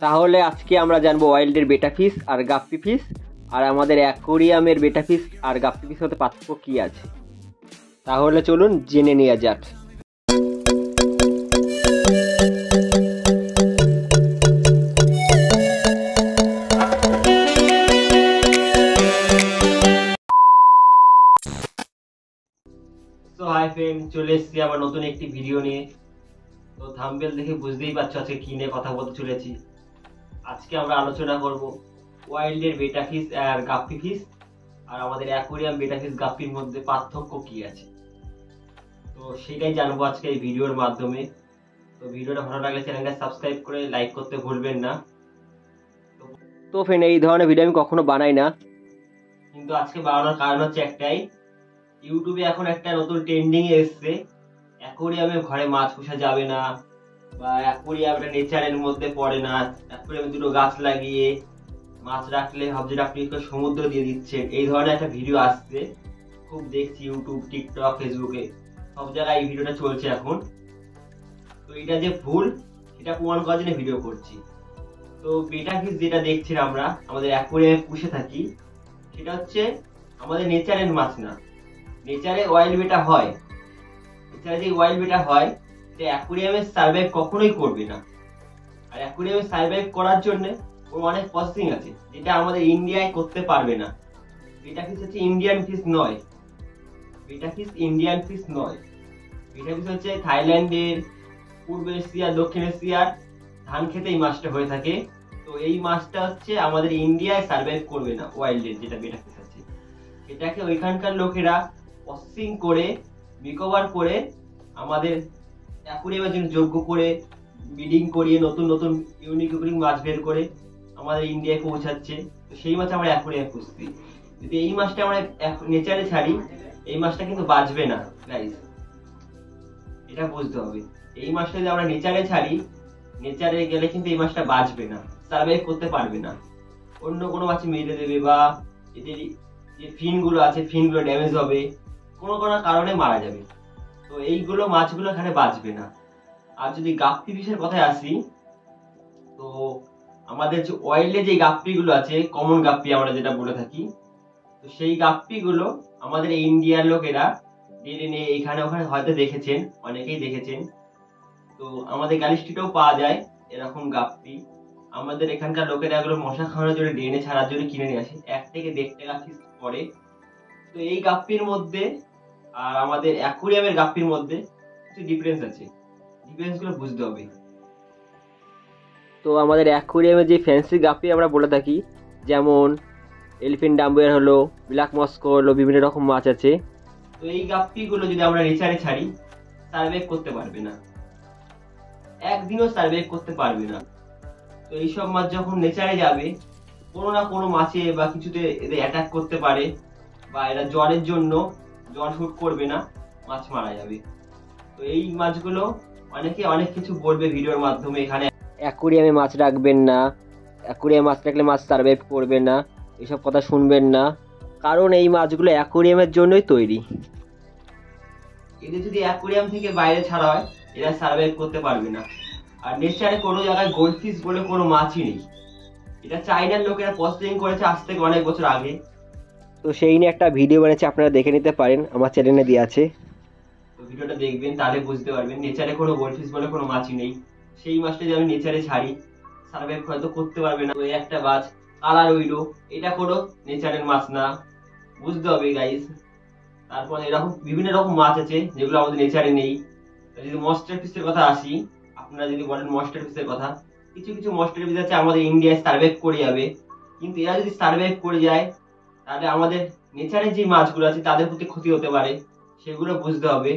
তাহলে আজকে আমরা জানবো ওয়াইল্ডের বেটা ফিশ আর গাপ্পি ফিশ আর আমাদের অ্যাকোরিয়ামের বেটা ফিশ আর গাপ্পি ফিশ মধ্যে পার্থক্য কী আছে। তাহলে চলুন জেনে নেওয়া যাক। তো হাই ফ্রেন্ড, চলে এসেছি আবার নতুন একটি ভিডিও নিয়ে। তো থাম্বনেল দেখে বুঝতেই পারছো আজকে কি নিয়ে কথা বলতে চলেছি। আজকে আমরা আলোচনা করব ওয়াইল্ডের বেটা ফিশ আর গাপ্পি ফিশ আর আমাদের অ্যাকোরিয়াম বেটা ফিশ গাপ্পির মধ্যে পার্থক্য কি আছে। তো সেটাই জানবো আজকে এই ভিডিওর মাধ্যমে। তো ভিডিওটা ভালো লাগলে চ্যানেলটা সাবস্ক্রাইব করে লাইক করতে ভুলবেন না। তো ফ্রেন্ড, এই ধরনের ভিডিও আমি কখনো বানাই না, কিন্তু আজকে বানানোর কারণ হচ্ছে একটাই। ইউটিউবে এখন একটা নতুন ট্রেন্ডিং এসছে, অ্যাকোরিয়ামে ঘরে মাছ পোষা যাবে না, বা অ্যাকোরিয়ামটা নেচারের মধ্যে পড়ে না, অ্যাকোরিয়ামে দুটো গাছ লাগিয়ে মাছ রাখলে ভাবছে আপনি সমুদ্র দিয়ে দিচ্ছেন। এই ধরনের একটা ভিডিও আসছে, খুব দেখছি ইউটিউব, টিকটক, ফেসবুকে সব জায়গায় এই ভিডিওটা চলছে এখন। তো এটা যে ভুল এটা প্রমাণ করার জন্য ভিডিও করছি। তো বেটা ফিশ যেটা দেখছি আমরা আমাদের অ্যাকোরিয়ামে পুষে থাকি, সেটা হচ্ছে আমাদের নেচারের মাছ না। নেচারে ওয়াইল্ড বেটা হয়, নেচারে যে ওয়াইল্ড বেটা হয় সে অ্যাকোরিয়ামে সার্ভাইভ কখনোই করবে না। আর অ্যাকোরিয়ামে সার্ভাইভ করার জন্য ওর অনেক প্রসেসিং আছে, যেটা আমাদের ইন্ডিয়ায় করতে পারবে না। বেটা ফিশ হচ্ছে ইন্ডিয়ান ফিশ নয়, বেটা ফিশ ইন্ডিয়ান ফিশ নয়। বেটা ফিশ হচ্ছে থাইল্যান্ডের, পূর্ব এশিয়া, দক্ষিণ এশিয়ার ধান খেতে এই মাছটা হয়ে থাকে। তো এই মাছটা হচ্ছে আমাদের ইন্ডিয়ায় সার্ভাইভ করবে না। ওয়াইল্ডের যেটা বেটা ফিশ আছে এটাকে ওইখানকার লোকেরা প্রসেসিং করে রিকভার করে আমাদের অ্যাকোরিয়ামের জন্য যোগ্য করে ব্রিডিং করিয়ে নতুন নতুন ইউনিক মাছ বের করে আমাদের ইন্ডিয়ায় পৌঁছাচ্ছে। তো সেই মাছ আমরা অ্যাকোরিয়ামে পুষছি। যদি এই মাছটা আমরা নেচারে ছাড়ি, এই মাছটা কিন্তু বাঁচবে না গাইস, এটা বুঝতে হবে। এই মাছটা যদি আমরা নেচারে ছাড়ি, নেচারে গেলে কিন্তু এই মাছটা বাঁচবে না, সার্ভাইভ করতে পারবে না। অন্য কোনো মাছ মেরে দেবে, বা এদের যে ফিনগুলো আছে ফিনগুলো ড্যামেজ হবে, কোনো কোনো কারণে মারা যাবে। তো এইগুলো মাছগুলো এখানে বাঁচবে না। আর যদি গাপ্পি ফিশের কথায় আসি, তো আমাদের যে ওয়াইল্ডে যে গাপ্পিগুলো আছে, কমন গাপ্পি আমরা যেটা বলে থাকি, তো সেই গাপ্পিগুলো আমাদের ইন্ডিয়ার লোকেরা এনে এখানে ওখানে হয়তো দেখেছেন, অনেকেই দেখেছেন। তো আমাদের গালি স্ট্রিটেও পাওয়া যায় এরকম গাপ্পি। আমাদের এখানকার লোকেরা এগুলো মশা খাওয়ানোর জন্য ড্রেনে ছাড়ার জন্য কিনে নিয়ে আসে, 1 থেকে 1.5 টাকা পিস পড়ে। তো এই গাপ্পির মধ্যে আর আমাদের অ্যাকোরিয়ামের গাপ্পির মধ্যে কিছু ডিফারেন্স আছে, ডিফারেন্সগুলো বুঝতে হবে। তো আমাদের অ্যাকোরিয়ামে যে ফ্যান্সি গাপ্পি আমরা বলে থাকি, যেমন এলিফ্যান্ট ডাম্বুয়ার হলো, ব্ল্যাক মস্কো হলো, বিভিন্ন রকম মাছ আছে। তো এই গাপ্পিগুলো যদি আমরা নেচারে ছাড়ি, সার্ভাইভ করতে পারবে না, একদিনও সার্ভাইভ করতে পারবে না। তো এইসব মাছ যখন নেচারে যাবে, কোনো না কোনো মাছে বা কিছুতে এদের অ্যাটাক করতে পারে, বা এরা জ্বরের জন্য জ্বর শুট করবে না, মাছ মারা যাবে। তো এই মাছগুলো অনেকে অনেক কিছু বলবে ভিডিওর মাধ্যমে, এখানে অ্যাকোরিয়ামে মাছ রাখবেন না, অ্যাকোরিয়ামে মাছ রাখলে মাছ সার্ভাইভ করবে না, এসব কথা শুনবেন না। কারণ এই মাছগুলো অ্যাকোরিয়ামের জন্যই তৈরি। এদের যদি অ্যাকোরিয়াম থেকে বাইরে ছাড়া হয়, এরা সার্ভাইভ করতে পারবে না। আর নেচারে কোনো জায়গায় গোল্ডফিশ বলে কোনো মাছই নেই, এটা চাইনার লোকেরা প্রসেসিং করেছে আজ থেকে অনেক বছর আগে। তো সেই নিয়ে একটা ভিডিও বানিয়েছে, আপনারা দেখে নিতে পারেন, আমার চ্যানেলে দেওয়া আছে। তো ভিডিওটা দেখবেন, তাহলে বুঝতে পারবেন নেচারে কোনো গোল্ডফিশ বলে কোনো মাছই নেই। সেই মাছটা যদি আমি নেচারে ছাড়ি, সার্ভাইভ হয়তো করতে পারবে না। ওই একটা মাছ কালার উইডো, এটা কোনো নেচারের মাছ না, বুঝতে হবে গাইস। তারপর এরকম বিভিন্ন রকম মাছ আছে যেগুলো আমাদের নেচারে নেই। যদি মনস্টার ফিশের কথা আসি, আপনারা যদি বলেন মনস্টার ফিশের কথা, কিছু কিছু মনস্টার ফিশ আছে আমাদের ইন্ডিয়ায় সার্ভাইভ করে যাবে। কিন্তু এরা যদি সার্ভাইভ করে যায়, তাহলে আমাদের নেচারের যে মাছগুলো আছে তাদের প্রতি ক্ষতি হতে পারে, সেগুলো বুঝতে হবে।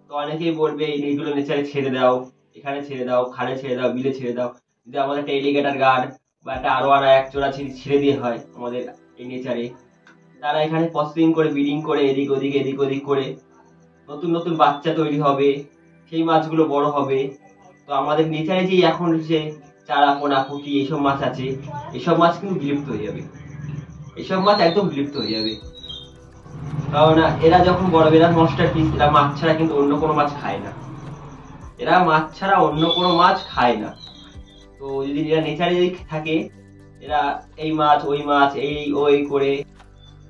তো অনেকেই বলবে এইগুলো নেচারে ছেড়ে দাও, এখানে ছেড়ে দাও, খালে ছেড়ে দাও, বিলে ছেড়ে দাও। যদি আমাদের একটা এলিগেটর গার্ড বা একটা আরোয়ানা এক চোরা ছেড়ে দিয়ে হয় আমাদের এই নেচারে, তারা এখানে প্রসেসিং করে ব্রিডিং করে এদিক ওদিক করে নতুন নতুন বাচ্চা তৈরি হবে, সেই মাছগুলো বড় হবে। তো আমাদের নেচারে যে এখন যে চারা পোনা পুঁটি এইসব মাছ আছে, এইসব মাছ কিন্তু বিলুপ্ত হয়ে যাবে, এইসব মাছ একদম বিলুপ্ত হয়ে যাবে। কারণ এরা যখন বড়, এরা মনস্টার ফিশ, এরা মাছ ছাড়া কিন্তু অন্য কোনো মাছ খায় না, এরা মাছ ছাড়া অন্য কোনো মাছ খায় না। তো যদি এরা নেচারে যদি থাকে, এরা এই মাছ ওই মাছ এই ওই করে,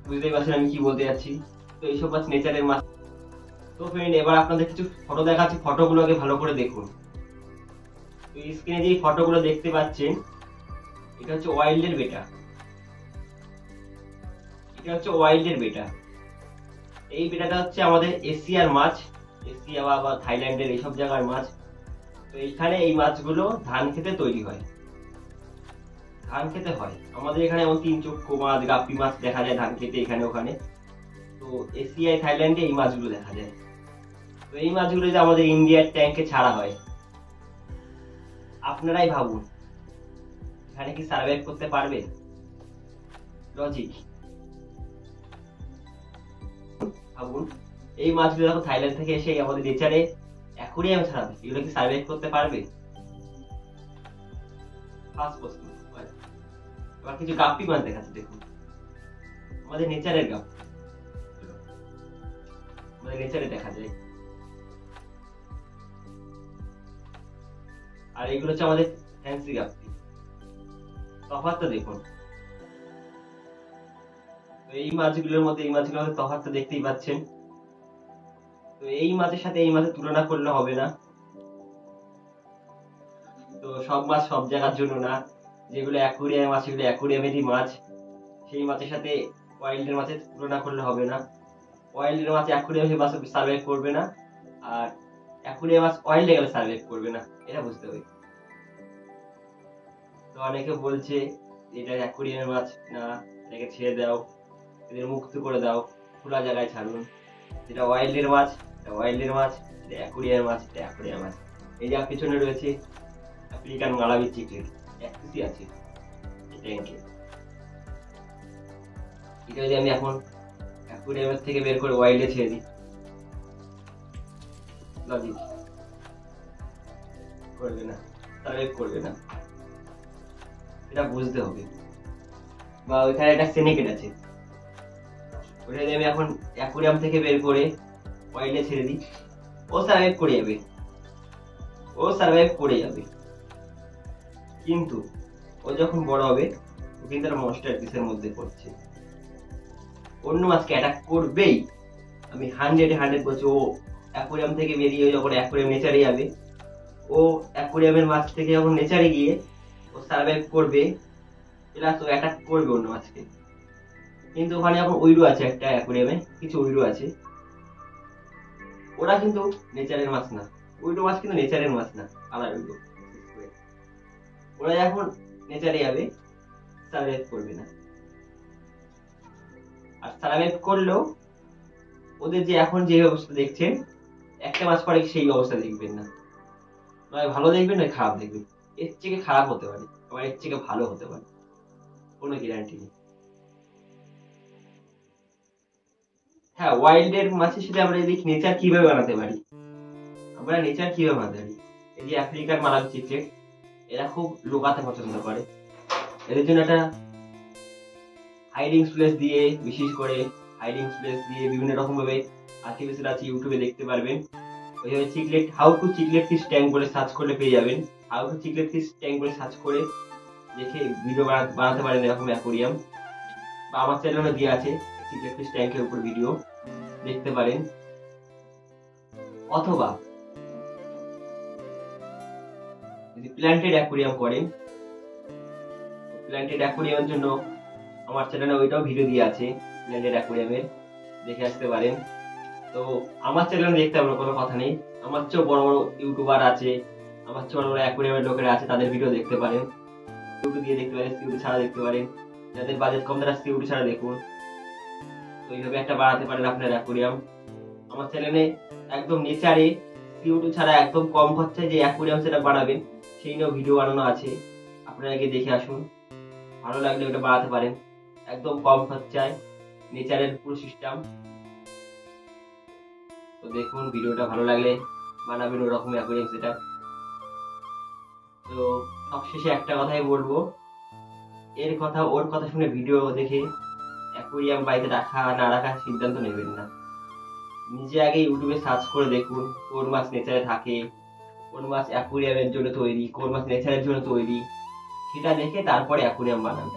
বুঝতেই পারছেন আমি কি বলতে যাচ্ছি। তো এইসব মাছ নেচারের মাছ। তো ফ্রেন্ড, এবার আপনাদের কিছু ফটো দেখাচ্ছি, ফটোগুলোকে ভালো করে দেখুন। তো স্ক্রিনে যে ফটোগুলো দেখতে পাচ্ছেন, এটা হচ্ছে ওয়াইল্ডের বেটা, এটা হচ্ছে ওয়াইল্ডের বেটা। এই বেটাটা হচ্ছে আমাদের এশিয়ার মাছ, এশিয়া বা থাইল্যান্ডের এইসব জায়গার মাছ। তো এইখানে এই মাছগুলো ধান খেতে তৈরি হয়, ধান খেতে হয়। আমাদের এখানে এমন তিন চক্ষু মাছ, গাপ্পি মাছ দেখা যায় ধান খেতে এখানে ওখানে। তো এশিয়ায় থাইল্যান্ডে এই মাছগুলো দেখা যায়। তো এই মাছগুলো যে আমাদের ইন্ডিয়ার ট্যাঙ্কে ছাড়া হয়, আপনারাই ভাবুন এখানে কি সার্ভাইভ করতে পারবে? লজিক ভাবুন, এই মাছগুলো যখন থাইল্যান্ড থেকে এসে আমাদের নেচারে অ্যাকুরিয়ামে ছাড়াবে, এগুলো কি সার্ভাইভ করতে পারবে? ফার্স্ট প্রশ্ন। এবার কিছু গাপ্পি মাছ দেখাচ্ছে, দেখুন আমাদের নেচারের গাপ্পি, আমাদের নেচারে দেখা যায়। আর এগুলো হচ্ছে আমাদের ফ্যান্সি গাপ্পি। তফাৎটা দেখুন। তো এই মাছগুলোর মধ্যে এই মাছগুলোর মধ্যে তফাৎটা দেখতেই পাচ্ছেন। তো এই মাছের সাথে এই মাছের তুলনা করলে হবে না। তো সব মাছ সব জায়গার জন্য না, যেগুলো অ্যাকুরিয়াম মাছ সেগুলো অ্যাকুরিয়ামেরই মাছ, সেই মাছের সাথে ওয়াইল্ডের মাছের তুলনা করলে হবে না। ওয়াইল্ডের মাছ অ্যাকুরিয়ামে মাছ সার্ভাইভ করবে না, আর অ্যাকুরিয়াম মাছ ওয়াইল্ডে গেলে সার্ভাইভ করবে না, এটা বুঝতে হবে। তো অনেকে বলছে এটা অ্যাকুরিয়ামের মাছ না, এটাকে ছেড়ে দাও, এদের মুক্ত করে দাও, খোলা জায়গায় ছাড়ুন। যেটা ওয়াইল্ডের মাছ এটা ওয়াইল্ডের মাছ, এটা অ্যাকুরিয়ামের মাছ এটা অ্যাকুরিয়াম মাছ। এই যে পিছনে রয়েছে আফ্রিকান মালাবি চিকেন, এক পিসি আছে ট্যাঙ্কে। এটা যদি আমি এখন অ্যাকুরিয়ামের থেকে বের করে ওয়াইল্ডে ছেড়ে দিই, লজিক করবে না, সার্ভাইভ করবে না, এটা বুঝতে হবে। বা ওইখানে একটা সিনিকেট আছে, ওটা যদি আমি এখন অ্যাকুরিয়াম থেকে বের করে ওয়াইল্ডে ছেড়ে দিই, ও সার্ভাইভ করে যাবে, ও সার্ভাইভ করে যাবে। কিন্তু ও যখন বড় হবে, ও কিন্তু একটা মনস্টার পিসের মধ্যে পড়ছে, অন্য মাছকে অ্যাটাক করবেই। আমি 100 বলছি। ও অ্যাকুরিয়াম থেকে বেরিয়ে যখন অ্যাকুরিয়াম নেচারে যাবে, ও অ্যাকুরিয়ামের মাছ থেকে যখন নেচারে গিয়ে ও সার্ভাইভ করবে, প্লাস ও অ্যাটাক করবে অন্য মাছকে। কিন্তু ওখানে এখন উইরু আছে, একটা অ্যাকুরিয়ামে কিছু উইরু আছে, ওরা কিন্তু নেচারের মাছ না, উইরু মাছ কিন্তু নেচারের মাছ না, আলাদা উইরু। ওরা যখন নেচারে যাবে সার্ভাইভ করবে না, আর সার্ভাইভ করলেও ওদের যে এখন যে অবস্থা দেখছেন, একটা মাস পরে সেই অবস্থা দেখবেন না, নয় ভালো দেখবেন নয় খারাপ দেখবেন। এর থেকে খারাপ হতে পারে, আবার এর থেকে ভালো হতে পারে, কোনো গ্যারান্টি নেই। হ্যাঁ, ওয়াইল্ডের মাছের সাথে আমরা যদি নেচার কিভাবে বানাতে পারি, আমরা নেচার কিভাবে বানাতে পারি, এই যে আফ্রিকার মালাব চিকলেট, এরা খুব লুকাতে পছন্দ করে। এদের জন্য একটা হাইডিং প্লেস দিয়ে, বিশেষ করে হাইডিং প্লেস দিয়ে বিভিন্ন রকম ভাবে আর্টিফিশিয়াল আছে, ইউটিউবে দেখতে পারবেন। ওইভাবে chiclet, how to chiclet fish tank বলে সার্চ করলে পেয়ে যাবেন। How to chiclet fish tank বলে সার্চ করে দেখে ভিডিও বানাতে পারেন এরকম অ্যাকোরিয়াম। বা আমার চ্যানেলে দেওয়া আছে চিকলেট ফিশ ট্যাঙ্কের উপর ভিডিও, দেখতে পারেন। অথবা যদি প্ল্যান্টেড অ্যাকোরিয়াম করেন, প্ল্যান্টেড অ্যাকোরিয়ামের জন্য আমার চ্যানেলে ওইটাও ভিডিও দিয়ে আছে, প্ল্যান্টেড অ্যাকোরিয়ামের, দেখে আসতে পারেন। তো আমার চ্যানেলে দেখতে হবে কোনো কথা নেই, আমার চেয়েও বড় বড় ইউটিউবার আছে, আমার চেয়ে বড় বড় অ্যাকোরিয়ামের লোকেরা আছে, তাদের ভিডিও দেখতে পারেন, ইউটিউব দিয়ে দেখতে পারেন, সিউটি ছাড়া দেখতে পারেন। যাদের বাজেট কম তারা সিউটি ছাড়া দেখুন। তো এইভাবে একটা বানাতে পারেন আপনার অ্যাকোরিয়াম। আমার চ্যানেলে একদম নেচারে সিউটি ছাড়া একদম কম খরচায় যে অ্যাকোরিয়াম সেটা বানাবেন সেই নিয়েও ভিডিও বানানো আছে, আপনারা গিয়ে দেখে আসুন। ভালো লাগলে ওটা বানাতে পারেন, একদম কম খরচায় নেচারের পুরো সিস্টেম। তো দেখুন, ভিডিওটা ভালো লাগলে বানাবেন ওরকম অ্যাকোরিয়াম সেটা। তো সবশেষে একটা কথাই বলবো, এর কথা ওর কথা শুনে ভিডিও দেখে অ্যাকোরিয়াম বাড়িতে রাখা না রাখার সিদ্ধান্ত নেবেন না। নিজে আগে ইউটিউবে সার্চ করে দেখুন কোন মাছ নেচারে থাকে, কোন মাছ অ্যাকুরিয়ামের জন্য তৈরি, কোন মাছ নেচারের জন্য তৈরি, সেটা দেখে তারপরে অ্যাকুরিয়াম বানান।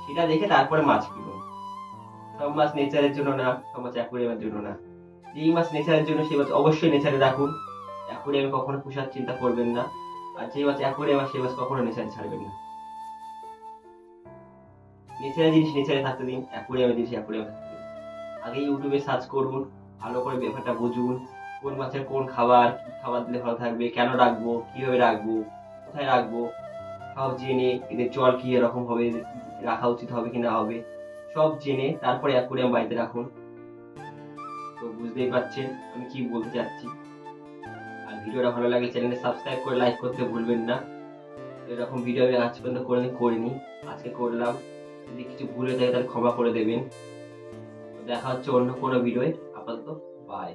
সেটা দেখে তারপরে মাছ কিনুন। সব মাছ নেচারের জন্য না, সব মাছ অ্যাকুরিয়ামের জন্য না। যেই মাছ নেচারের জন্য সেই মাছ অবশ্যই নেচারে রাখুন, অ্যাকুরিয়ামে কখনো পোষার চিন্তা করবেন না। আর যেই মাছ অ্যাকুরিয়াম সেই মাছ কখনো নেচারে ছাড়বেন না। নেচারের জিনিস নেচারে থাকতে দিন, অ্যাকুরিয়ামের জিনিস অ্যাকুরিয়ামে থাকতে দিন। আগে ইউটিউবে সার্চ করুন, ভালো করে ব্যাপারটা বুঝুন, কোন মাছের কোন খাবার, কি খাবার দিলে ভালো থাকবে, কেন রাখবো, কিভাবে রাখবো, কোথায় রাখবো, সব জেনে এদের জল কি এরকম হবে, রাখা উচিত হবে কি না হবে, সব জেনে তারপরে অ্যাকুরিয়াম বাড়িতে রাখুন। তো বুঝতেই পারছেন আমি কি বলতে চাচ্ছি। আর ভিডিওটা ভালো লাগলে চ্যানেলে সাবস্ক্রাইব করে লাইক করতে ভুলবেন না। এরকম ভিডিও আমি আজ পর্যন্ত কোনোদিন করিনি, আজকে করলাম। যদি কিছু ভুল হয়ে থাকে তাহলে ক্ষমা করে দেবেন। দেখা হচ্ছে অন্য কোনো ভিডিওয়ে। আপাতত বাই।